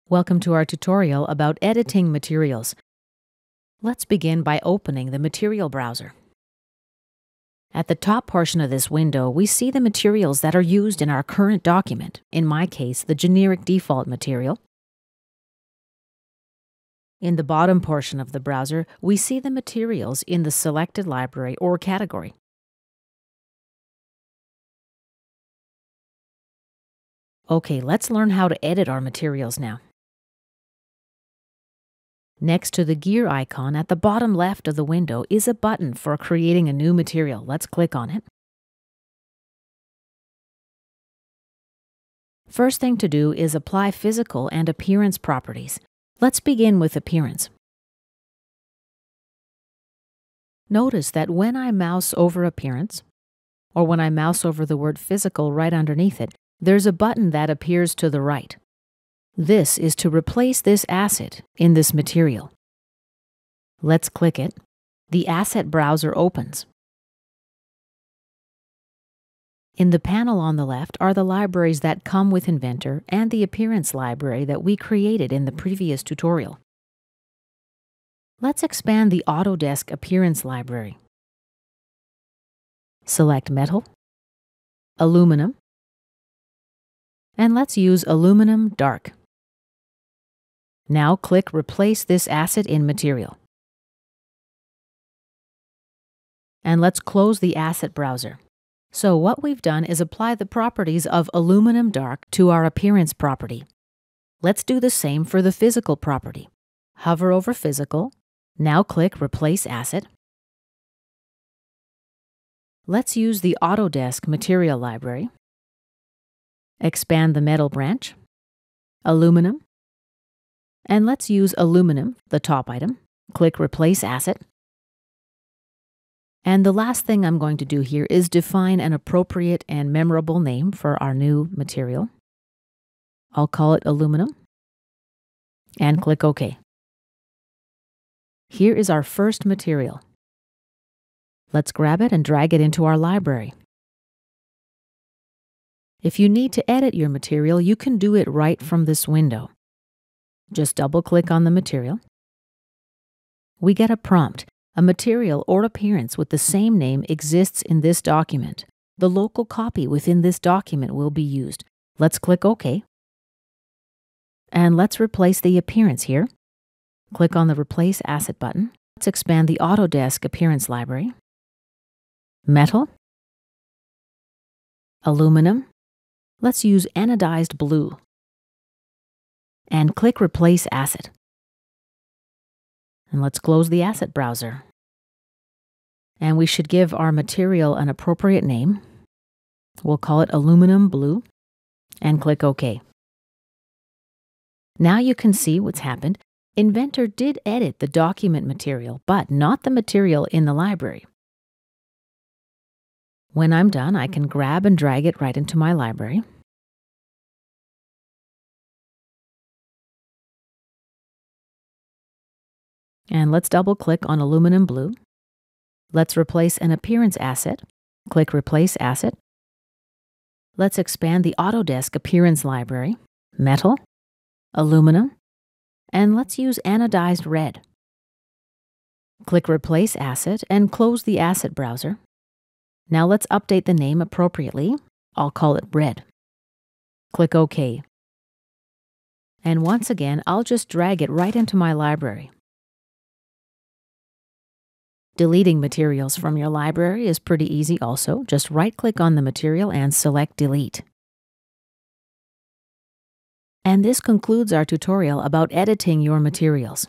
Welcome to our tutorial about editing materials. Let's begin by opening the Material browser. At the top portion of this window, we see the materials that are used in our current document, in my case, the generic default material. In the bottom portion of the browser, we see the materials in the selected library or category. Okay, let's learn how to edit our materials now. Next to the gear icon at the bottom left of the window is a button for creating a new material. Let's click on it. First thing to do is apply physical and appearance properties. Let's begin with appearance. Notice that when I mouse over appearance, or when I mouse over the word physical right underneath it, there's a button that appears to the right. This is to replace this asset in this material. Let's click it. The asset browser opens. In the panel on the left are the libraries that come with Inventor and the appearance library that we created in the previous tutorial. Let's expand the Autodesk Appearance library. Select Metal, Aluminum, and let's use Aluminum Dark. Now click Replace this asset in Material. And let's close the asset browser. So what we've done is apply the properties of Aluminum Dark to our appearance property. Let's do the same for the physical property. Hover over Physical. Now click Replace Asset. Let's use the Autodesk Material library. Expand the Metal branch, Aluminum, and let's use Aluminum, the top item. Click Replace Asset. And the last thing I'm going to do here is define an appropriate and memorable name for our new material. I'll call it Aluminum, and click OK. Here is our first material. Let's grab it and drag it into our library. If you need to edit your material, you can do it right from this window. Just double-click on the material. We get a prompt. A material or appearance with the same name exists in this document. The local copy within this document will be used. Let's click OK. And let's replace the appearance here. Click on the Replace Asset button. Let's expand the Autodesk Appearance library. Metal, Aluminum. Let's use anodized blue. And click Replace Asset. And let's close the asset browser. And we should give our material an appropriate name. We'll call it Aluminum Blue. And click OK. Now you can see what's happened. Inventor did edit the document material, but not the material in the library. When I'm done, I can grab and drag it right into my library. And let's double-click on Aluminum Blue. Let's replace an appearance asset. Click Replace Asset. Let's expand the Autodesk Appearance library. Metal, Aluminum, and let's use anodized red. Click Replace Asset and close the asset browser. Now let's update the name appropriately. I'll call it Red. Click OK. And once again, I'll just drag it right into my library. Deleting materials from your library is pretty easy also. Just right-click on the material and select Delete. And this concludes our tutorial about editing your materials.